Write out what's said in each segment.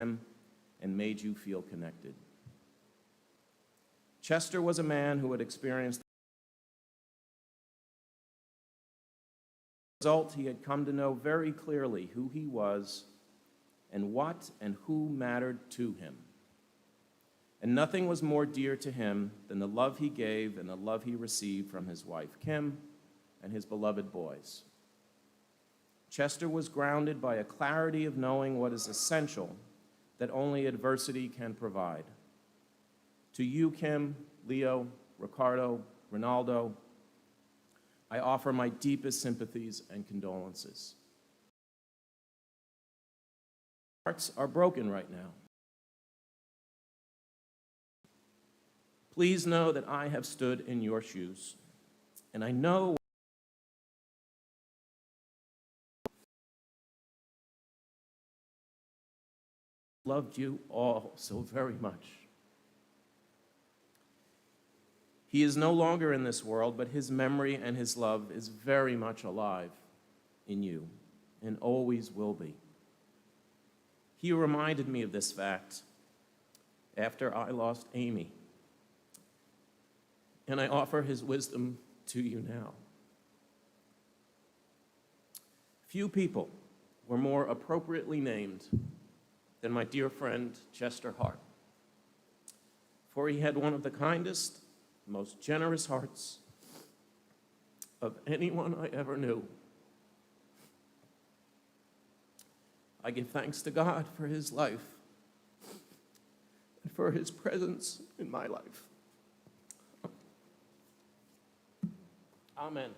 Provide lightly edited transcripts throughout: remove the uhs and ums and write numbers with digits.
him and made you feel connected. Chester was a man who had experienced the result. He had come to know very clearly who he was and what and who mattered to him. And nothing was more dear to him than the love he gave and the love he received from his wife, Kim, and his beloved boys. Chester was grounded by a clarity of knowing what is essential that only adversity can provide. To you, Kim, Leo, Ricardo, Ronaldo, I offer my deepest sympathies and condolences. Hearts are broken right now. Please know that I have stood in your shoes, and I know loved you all so very much. He is no longer in this world, but his memory and his love is very much alive in you and always will be. He reminded me of this fact after I lost Amy, and I offer his wisdom to you now. Few people were more appropriately named than my dear friend Chester Hart, for he had one of the kindest, most generous hearts of anyone I ever knew. I give thanks to God for his life and for his presence in my life. Amen.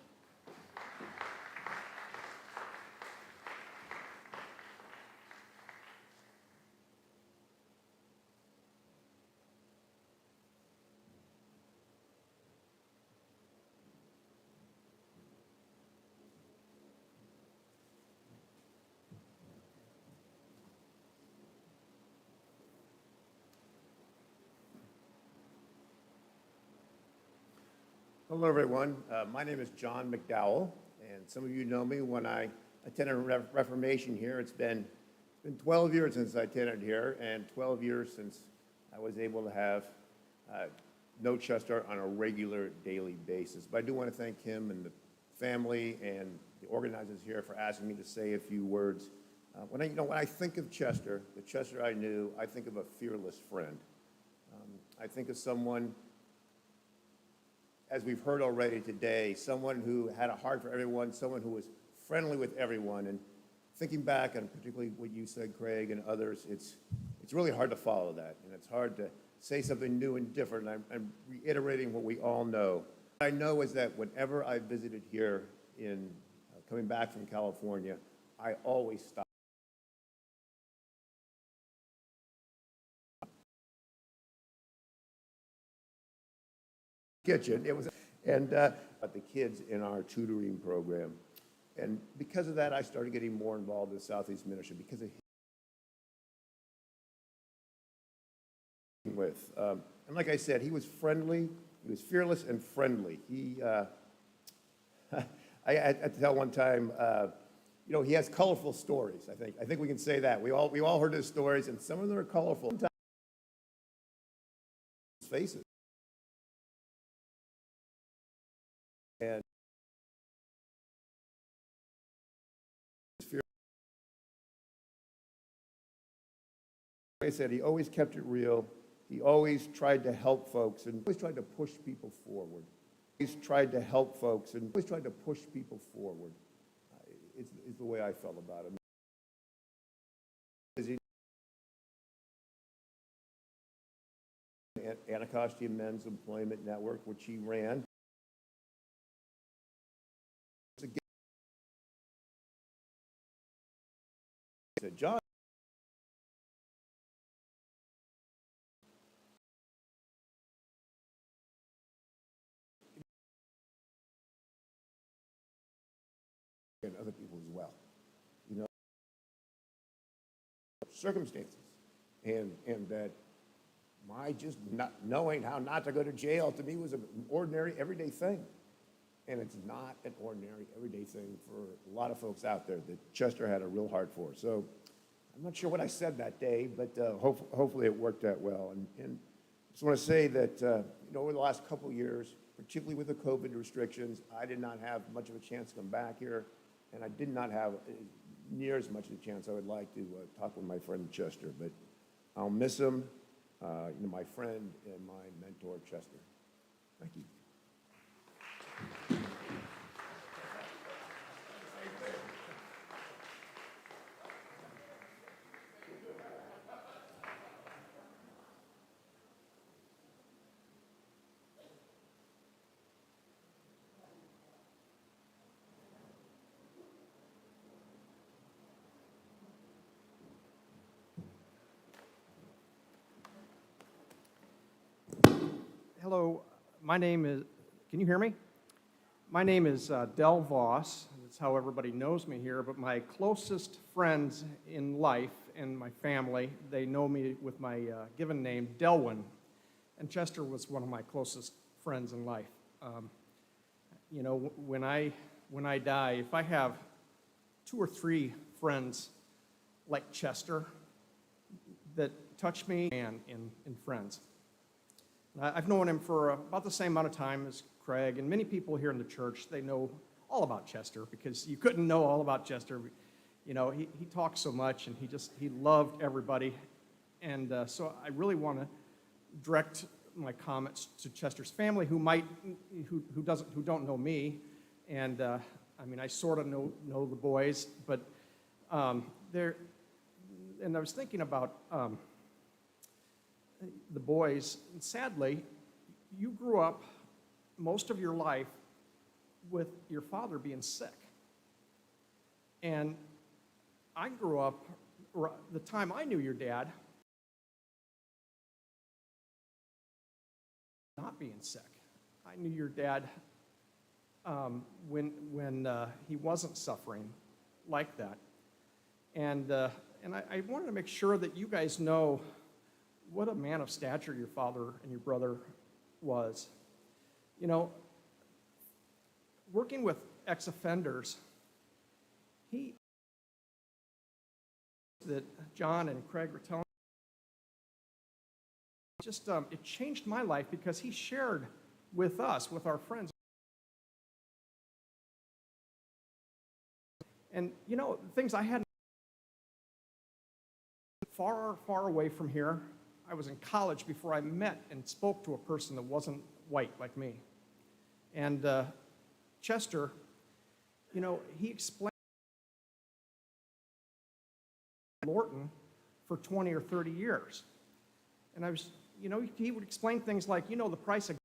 Hello, everyone. My name is John McDowell, and some of you know me when I attended Reformation here. It's been 12 years since I attended here, and 12 years since I was able to have know Chester on a regular daily basis. But I do want to thank him and the family and the organizers here for asking me to say a few words. When I think of Chester, the Chester I knew, I think of a fearless friend. I think of someone, as we've heard already today, someone who had a heart for everyone, someone who was friendly with everyone. And thinking back, and particularly what you said, Craig, and others, it's really hard to follow that. And it's hard to say something new and different. I'm reiterating what we all know. What I know is that whenever I visited here in coming back from California, I always stopped. Kitchen. It was, and the kids in our tutoring program, and because of that, I started getting more involved in Southeast Ministry because of him. And like I said, he was friendly, he was fearless and friendly. I had to tell one time, he has colorful stories. I think we can say that we all heard his stories, and some of them are colorful. Faces. And like I said, he always kept it real. He always tried to help folks and always tried to push people forward. He's tried to help folks and always tried to push people forward. Is the way I felt about him. Anacostia Men's Employment Network, which he ran. Said, John, and other people as well, circumstances, and that my just not knowing how not to go to jail to me was an ordinary, everyday thing. And it's not an ordinary, everyday thing for a lot of folks out there that Chester had a real heart for. So I'm not sure what I said that day, but hopefully it worked out well. And just want to say that, over the last couple of years, particularly with the COVID restrictions, I did not have much of a chance to come back here, and I did not have near as much of a chance I would like to talk with my friend Chester. But I'll miss him, my friend and my mentor, Chester. Thank you. Hello, my name is, can you hear me? My name is Del Voss. That's how everybody knows me here, but my closest friends in life and my family, they know me with my given name, Delwyn. And Chester was one of my closest friends in life. When I die, if I have 2 or 3 friends like Chester that touch me and in friends. I've known him for about the same amount of time as Craig, and many people here in the church, they know all about Chester, because you couldn't know all about Chester. He talked so much, and he loved everybody. And so I really want to direct my comments to Chester's family, who don't know me. And I sort of know the boys, but and I was thinking about the boys. And sadly, you grew up most of your life with your father being sick. And I grew up, the time I knew your dad, not being sick. I knew your dad when he wasn't suffering like that. And I wanted to make sure that you guys know what a man of stature your father and your brother was. Working with ex-offenders, that John and Craig were telling me, it changed my life, because he shared with us, with our friends. And things I hadn't, far, far away from here. I was in college before I met and spoke to a person that wasn't white like me. And Chester, he explained Lorton for 20 or 30 years. And I was, he would explain things like, the price of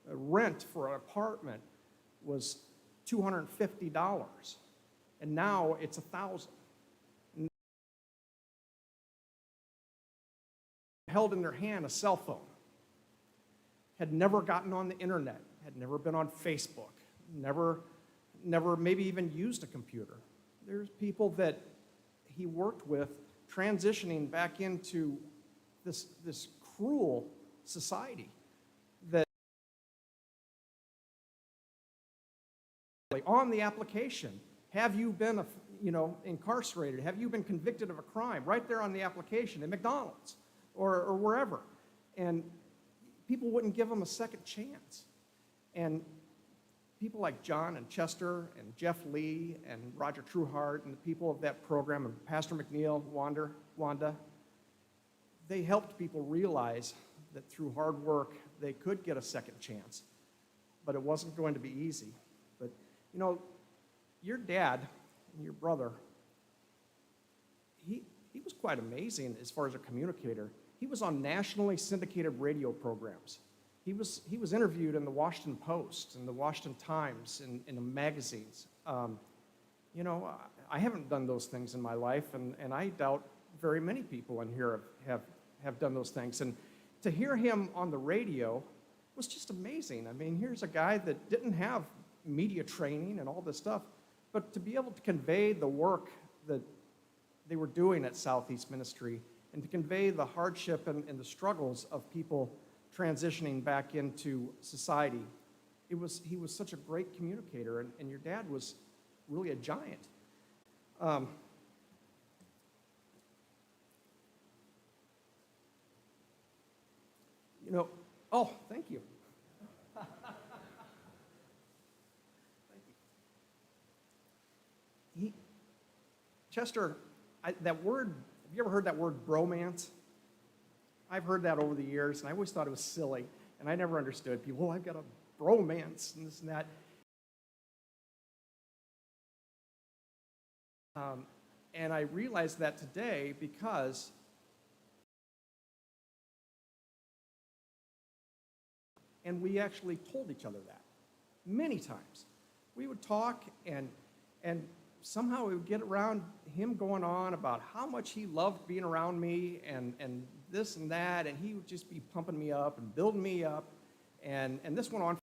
rent for an apartment was $250, and now it's $1,000. Held in their hand a cell phone, had never gotten on the internet, had never been on Facebook, never maybe even used a computer. There's people that he worked with transitioning back into this cruel society that on the application, have you been incarcerated? Have you been convicted of a crime? Right there on the application at McDonald's or wherever. And people wouldn't give them a second chance. And people like John and Chester and Jeff Lee and Roger Trueheart and the people of that program, and Pastor McNeil, Wanda, they helped people realize that through hard work, they could get a second chance. But it wasn't going to be easy. But, your dad and your brother, he was quite amazing as far as a communicator. He was on nationally syndicated radio programs. He was interviewed in the Washington Post and the Washington Times and in the magazines. I haven't done those things in my life, and I doubt very many people in here have done those things. And to hear him on the radio was just amazing. I mean, here's a guy that didn't have media training and all this stuff, but to be able to convey the work that they were doing at Southeast Ministry and to convey the hardship and the struggles of people transitioning back into society. He was such a great communicator, and your dad was really a giant. You know, oh, thank you. Thank you. Chester, that word, have you ever heard that word bromance? I've heard that over the years, and I always thought it was silly, and I never understood people, well, I've got a bromance and this and that. And I realized that today because and we actually told each other that many times. We would talk, and somehow we would get around him going on about how much he loved being around me and this and that, and he would just be pumping me up and building me up, and this went on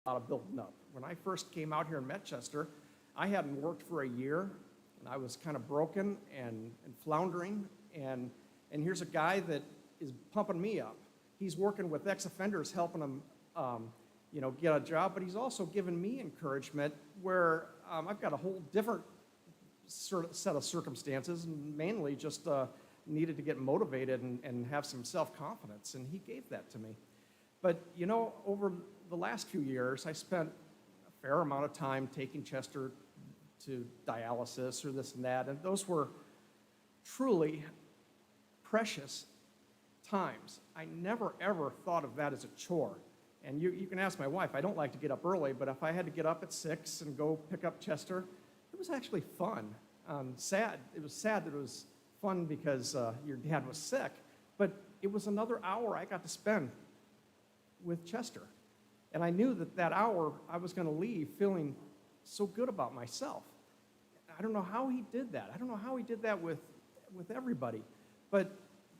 a lot of building up. When I first came out here in Manchester, I hadn't worked for a year, and I was kind of broken and floundering, and here's a guy that is pumping me up. He's working with ex-offenders, helping them, get a job, but he's also giving me encouragement where I've got a whole different set of circumstances, and mainly just needed to get motivated and have some self-confidence, and he gave that to me. But, over the last few years, I spent a fair amount of time taking Chester to dialysis or this and that, and those were truly precious times. I never, ever thought of that as a chore. And you can ask my wife, I don't like to get up early, but if I had to get up at 6 and go pick up Chester, it was actually fun. Sad. It was sad that it was fun because your dad was sick, but it was another hour I got to spend with Chester. And I knew that hour I was going to leave feeling so good about myself. I don't know how he did that. I don't know how he did that with everybody. But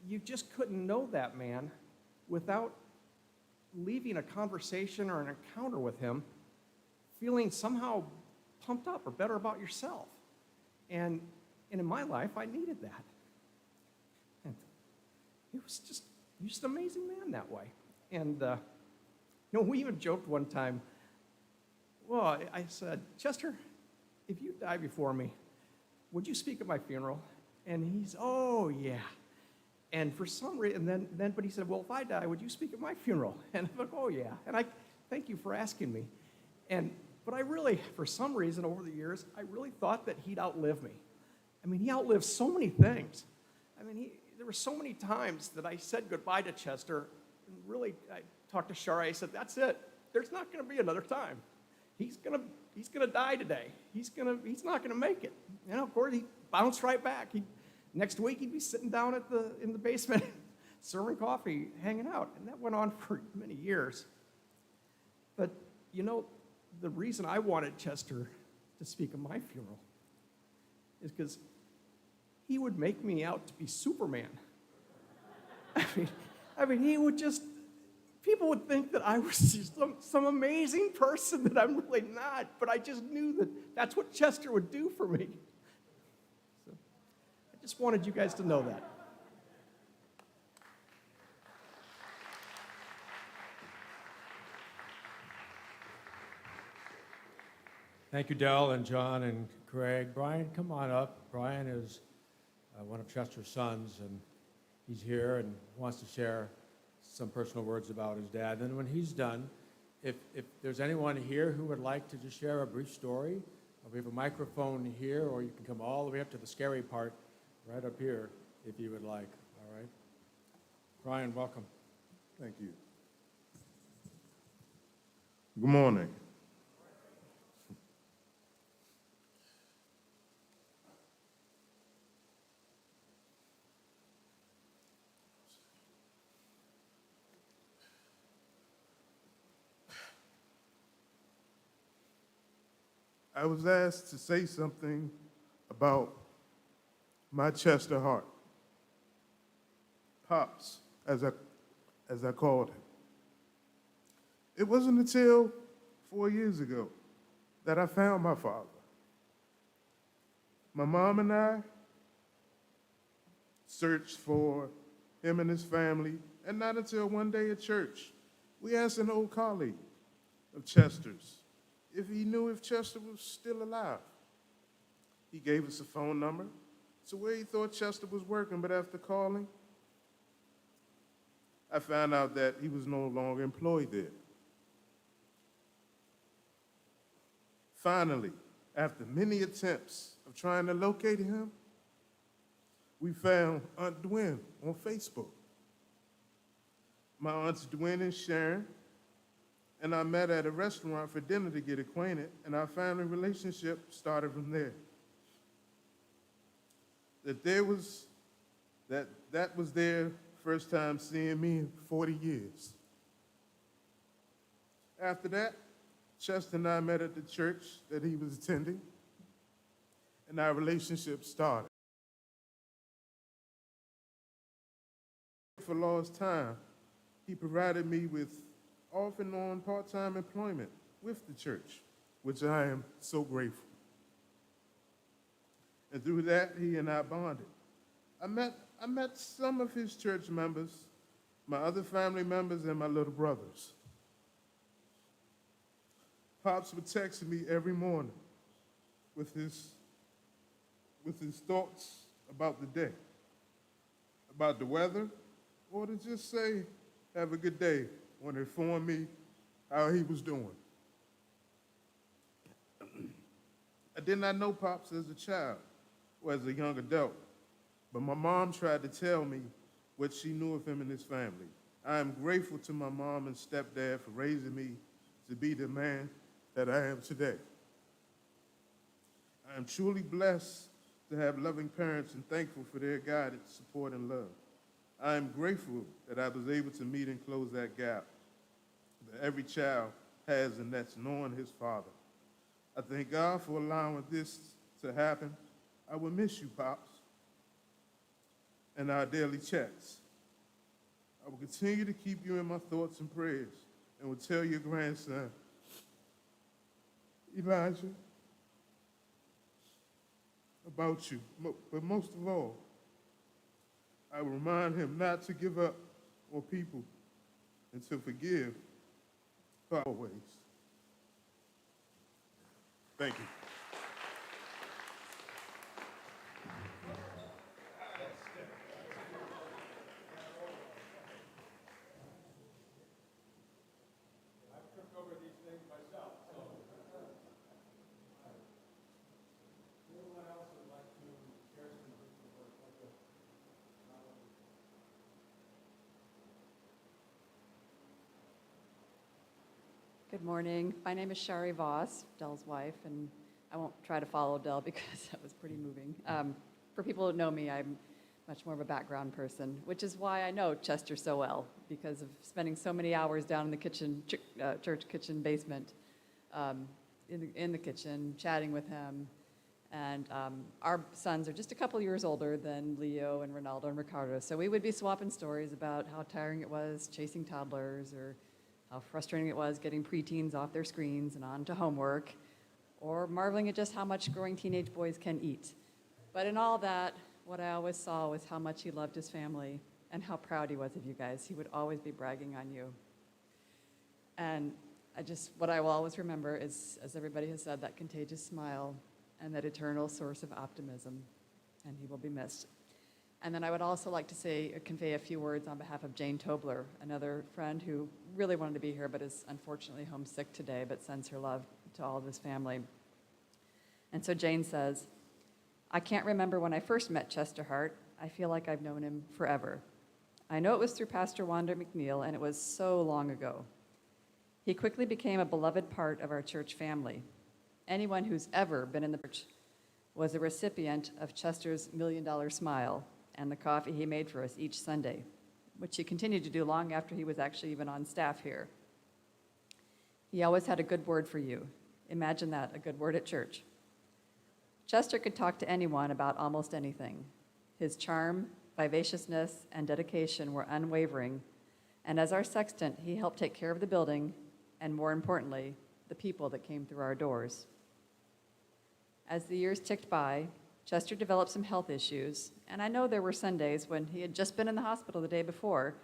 you just couldn't know that man without leaving a conversation or an encounter with him feeling somehow pumped up or better about yourself. And in my life, I needed that. And he was just an amazing man that way. And, we even joked one time, well, I said, Chester, if you die before me, would you speak at my funeral? And he's, oh, yeah. And for some reason, but he said, well, if I die, would you speak at my funeral? And I'm like, oh, yeah. And I thank you for asking me. But I really, for some reason, over the years, I really thought that he'd outlive me. I mean, he outlived so many things. I mean, there were so many times that I said goodbye to Chester, and really, I talked to Shari, I said, that's it. There's not going to be another time. He's gonna die today. He's not gonna make it. Of course, he bounced right back. Next week, he'd be sitting down in the basement, serving coffee, hanging out. And that went on for many years. But, the reason I wanted Chester to speak at my funeral is because he would make me out to be Superman. I mean, he would just, people would think that I was just some amazing person that I'm really not, but I just knew that that's what Chester would do for me. So I just wanted you guys to know that. Thank you, Del and John and Craig. Brian, come on up. Brian is one of Chester's sons, and he's here and wants to share some personal words about his dad. And when he's done, if there's anyone here who would like to just share a brief story, we have a microphone here, or you can come all the way up to the scary part right up here if you would like. All right? Brian, welcome. Thank you. Good morning. I was asked to say something about my Chester Hart, Pops, as I called him. It wasn't until 4 years ago that I found my father. My mom and I searched for him and his family, and not until one day at church, we asked an old colleague, of Chester's if he knew if Chester was still alive. He gave us a phone number to where he thought Chester was working, but after calling, I found out that he was no longer employed there. Finally, after many attempts of trying to locate him, we found Aunt Dwayne on Facebook. My aunts Dwayne and Sharon and I met at a restaurant for dinner to get acquainted, and our family relationship started from there. That was their first time seeing me in 40 years. After that, Chester and I met at the church that he was attending, and our relationship started. For lost time, he provided me with off and on part-time employment with the church, which I am so grateful. And through that, he and I bonded. I met some of his church members, my other family members, and my little brothers. Pops would text me every morning with his thoughts about the day, about the weather, or to just say, have a good day, or to inform me how he was doing. I did not know Pops as a child or as a young adult, but my mom tried to tell me what she knew of him and his family. I am grateful to my mom and stepdad for raising me to be the man that I am today. I am truly blessed to have loving parents and thankful for their guidance, support, and love. I am grateful that I was able to meet and close that gap that every child has, and that's knowing his father. I thank God for allowing this to happen. I will miss you, Pops, and our daily chats. I will continue to keep you in my thoughts and prayers, and will tell your grandson, Elijah, about you. But most of all, I will remind him not to give up on people and to forgive always. Thank you. Good morning. My name is Shari Voss, Dell's wife, and I won't try to follow Dell because that was pretty moving. For people who know me, I'm much more of a background person, which is why I know Chester so well, because of spending so many hours down in the kitchen, church kitchen basement, in the kitchen, chatting with him. And our sons are just a couple years older than Leo and Ronaldo and Ricardo, so we would be swapping stories about how tiring it was chasing toddlers, or how frustrating it was getting preteens off their screens and on to homework, or marveling at just how much growing teenage boys can eat. But in all that, what I always saw was how much he loved his family and how proud he was of you guys. He would always be bragging on you. And what I will always remember is, as everybody has said, that contagious smile and that eternal source of optimism, and he will be missed. And then I would also like to convey a few words on behalf of Jane Tobler, another friend who really wanted to be here but is unfortunately homesick today, but sends her love to all of his family. And so Jane says, I can't remember when I first met Chester Hart. I feel like I've known him forever. I know it was through Pastor Wanda McNeil, and it was so long ago. He quickly became a beloved part of our church family. Anyone who's ever been in the church was a recipient of Chester's $1 Million Smile and the coffee he made for us each Sunday, which he continued to do long after he was actually even on staff here. He always had a good word for you. Imagine that, a good word at church. Chester could talk to anyone about almost anything. His charm, vivaciousness, and dedication were unwavering, and as our sexton, he helped take care of the building, and more importantly, the people that came through our doors. As the years ticked by, Chester developed some health issues, and I know there were Sundays when he had just been in the hospital the day before,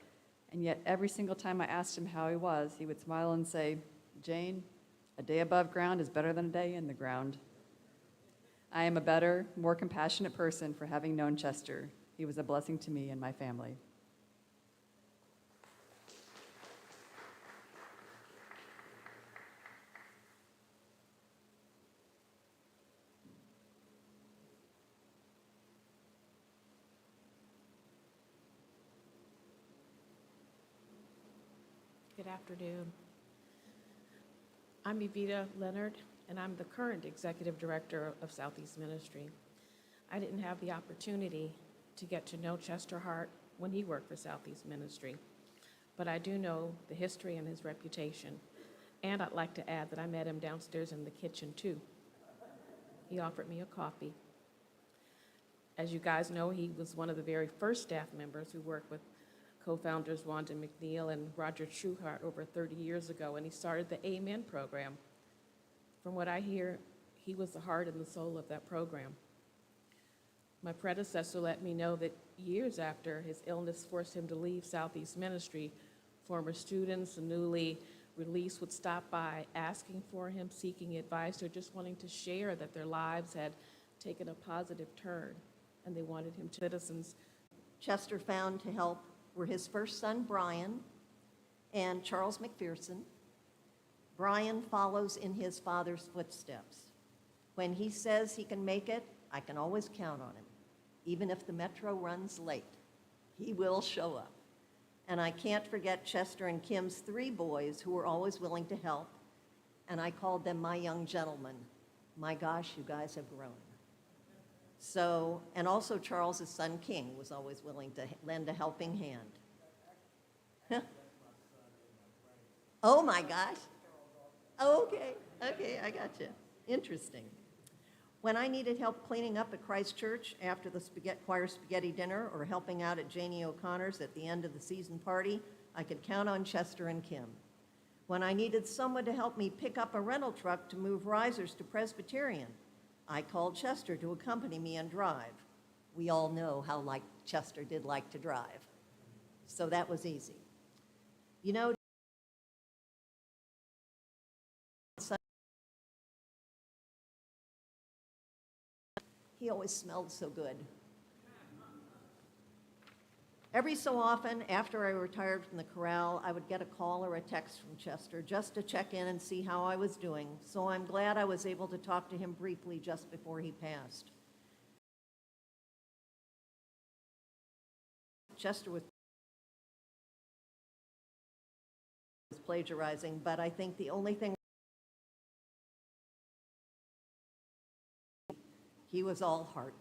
and yet every single time I asked him how he was, he would smile and say, Jane, a day above ground is better than a day in the ground. I am a better, more compassionate person for having known Chester. He was a blessing to me and my family. Good afternoon. I'm Evita Leonard, and I'm the current Executive Director of Southeast Ministry. I didn't have the opportunity to get to know Chester Hart when he worked for Southeast Ministry, but I do know the history and his reputation. And I'd like to add that I met him downstairs in the kitchen, too. He offered me a coffee. As you guys know, he was one of the very first staff members who worked with co-founders Wanda McNeil and Roger Trueheart over 30 years ago, and he started the Amen program. From what I hear, he was the heart and the soul of that program. My predecessor let me know that years after his illness forced him to leave Southeast Ministry, former students and newly released would stop by asking for him, seeking advice, or just wanting to share that their lives had taken a positive turn, and they wanted him to citizens. Chester found to help were his first son, Brian, and Charles McPherson. Brian follows in his father's footsteps. When he says he can make it, I can always count on him. Even if the metro runs late, he will show up. And I can't forget Chester and Kim's 3 boys who were always willing to help, and I called them my young gentlemen. My gosh, you guys have grown. So, and also Charles's son King was always willing to lend a helping hand. Oh my gosh. Okay, I got you. Interesting. When I needed help cleaning up at Christ Church after the choir spaghetti dinner or helping out at Janie O'Connor's at the end of the season party, I could count on Chester and Kim. When I needed someone to help me pick up a rental truck to move risers to Presbyterian, I called Chester to accompany me and drive. We all know how Chester did like to drive. So that was easy. You know, he always smelled so good. Every so often, after I retired from the chorale, I would get a call or a text from Chester just to check in and see how I was doing, so I'm glad I was able to talk to him briefly just before he passed. Chester was plagiarizing, but I think the only thing he was all heart.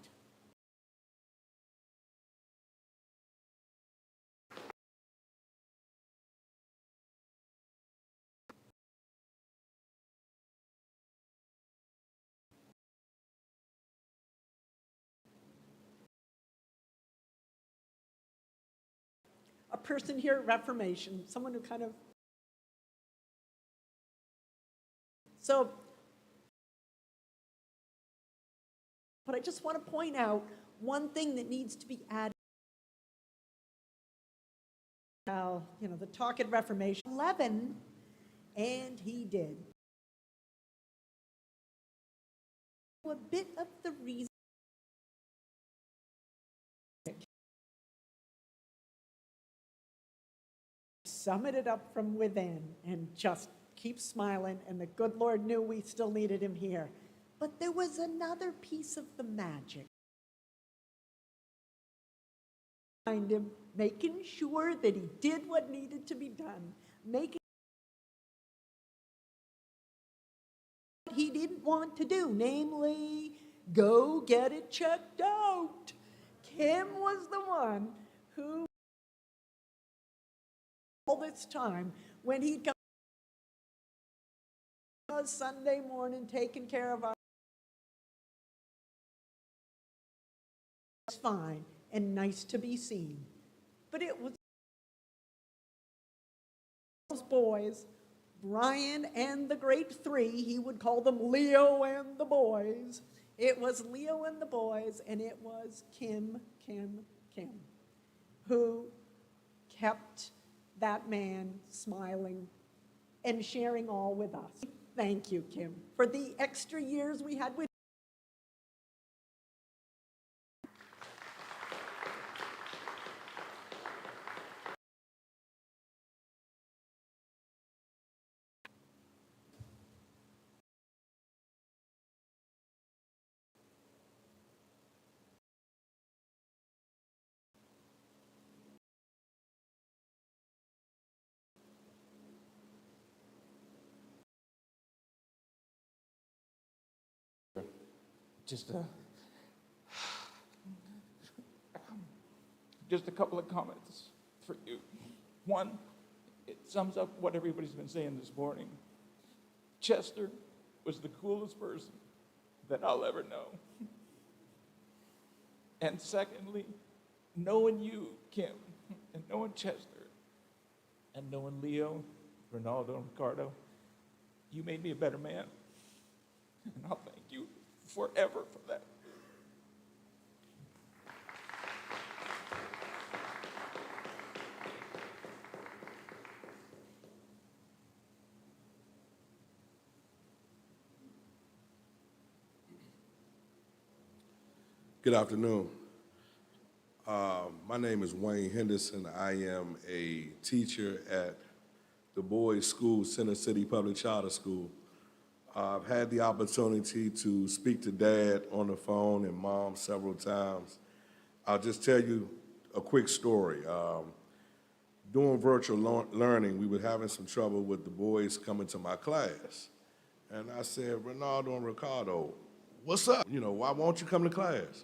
A person here at Reformation, someone who kind of, so, but I just want to point out one thing that needs to be added. The talk at Reformation, 11, and he did. A bit of the reason sum it up from within and just keep smiling, and the good Lord knew we still needed him here. But there was another piece of the magic. Behind him, making sure that he did what needed to be done, making what he didn't want to do, namely, go get it checked out. Kim was the one who all this time when he'd come Sunday morning taking care of our fine and nice to be seen. But it was those boys, Brian and the great 3, he would call them Leo and the boys. It was Leo and the boys, and it was Kim, who kept that man smiling and sharing all with us. Thank you, Kim, for the extra years we had with Just a couple of comments for you. One, it sums up what everybody's been saying this morning. Chester was the coolest person that I'll ever know. And secondly, knowing you, Kim, and knowing Chester, and knowing Leo, Ronaldo, and Ricardo, you made me a better man. And I'll thank you forever for that. Good afternoon. My name is Wayne Henderson. I am a teacher at the Boys School, Center City Public Charter School. I've had the opportunity to speak to Dad on the phone and Mom several times. I'll just tell you a quick story. Doing virtual learning, we were having some trouble with the boys coming to my class. And I said, Ronaldo and Ricardo, what's up? You know, why won't you come to class?